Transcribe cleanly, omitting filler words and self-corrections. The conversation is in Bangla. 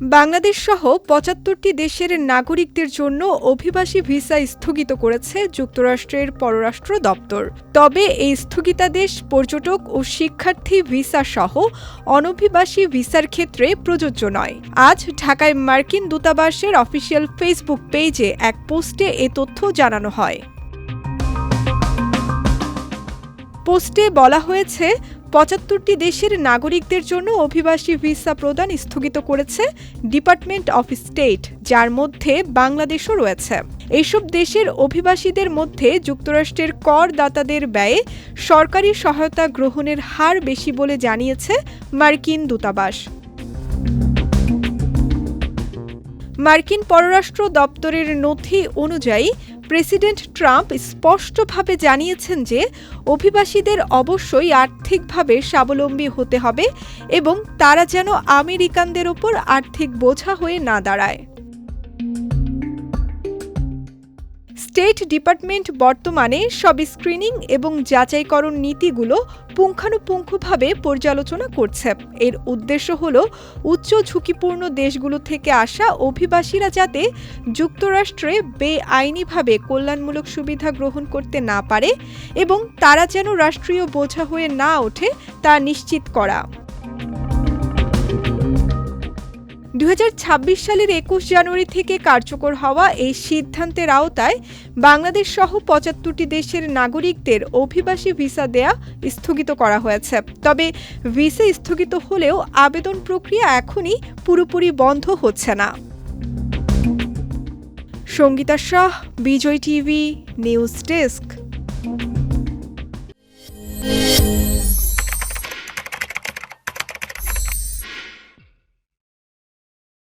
বাংলাদেশ সহ ৭৫টি দেশের নাগরিকদের জন্য অভিবাসী ভিসা স্থগিত করেছে যুক্তরাষ্ট্রের পররাষ্ট্র দপ্তর। তবে এই স্থগিতাদেশ পর্যটক ও শিক্ষার্থী ভিসা সহ অনভিবাসী ভিসার ক্ষেত্রে প্রযোজ্য নয়। আজ ঢাকায় মার্কিন দূতাবাসের অফিসিয়াল ফেসবুক পেজে এক পোস্টে এ তথ্য জানানো হয়। পোস্টে বলা হয়েছে, ৭৫টি দেশের নাগরিকদের জন্য অভিবাসী ভিসা প্রদান স্থগিত করেছে ডিপার্টমেন্ট অফ স্টেট, যার মধ্যে বাংলাদেশও রয়েছে। এইসব দেশের অভিবাসীদের মধ্যে যুক্তরাষ্ট্রের করদাতাদের ব্যয়ে সরকারি সহায়তা গ্রহণের হার বেশি বলে জানিয়েছে মার্কিন দূতাবাস। মার্কিন পররাষ্ট্র দপ্তরের নথি অনুযায়ী প্রেসিডেন্ট ট্রাম্প স্পষ্টভাবে জানিয়েছেন যে অভিবাসীদের অবশ্যই আর্থিকভাবে স্বাবলম্বী হতে হবে এবং তারা যেন আমেরিকানদের ওপর আর্থিক বোঝা হয়ে না দাঁড়ায়। স্টেট ডিপার্টমেন্ট বর্তমানে সব স্ক্রিনিং এবং যাচাইকরণ নীতিগুলো পুঙ্খানুপুঙ্খভাবে পর্যালোচনা করছে। এর উদ্দেশ্য হল উচ্চ ঝুঁকিপূর্ণ দেশগুলো থেকে আসা অভিবাসীরা যাতে যুক্তরাষ্ট্রে বেআইনিভাবে কল্যাণমূলক সুবিধা গ্রহণ করতে না পারে এবং তারা যেন রাষ্ট্রীয় বোঝা হয়ে না ওঠে তা নিশ্চিত করা। ২০২৬ সালের ২১ জানুয়ারি থেকে কার্যকর হওয়া এই সিদ্ধান্তের আওতায় বাংলাদেশ সহ ৭৫টি দেশের নাগরিকদের অভিবাসী ভিসা দেয়া স্থগিত করা হয়েছে। তবে ভিসা স্থগিত হলেও আবেদন প্রক্রিয়া এখনই পুরোপুরি বন্ধ হচ্ছে না। সঙ্গীতা শাহ, বিজয় টিভি, নিউজ ডেস্ক।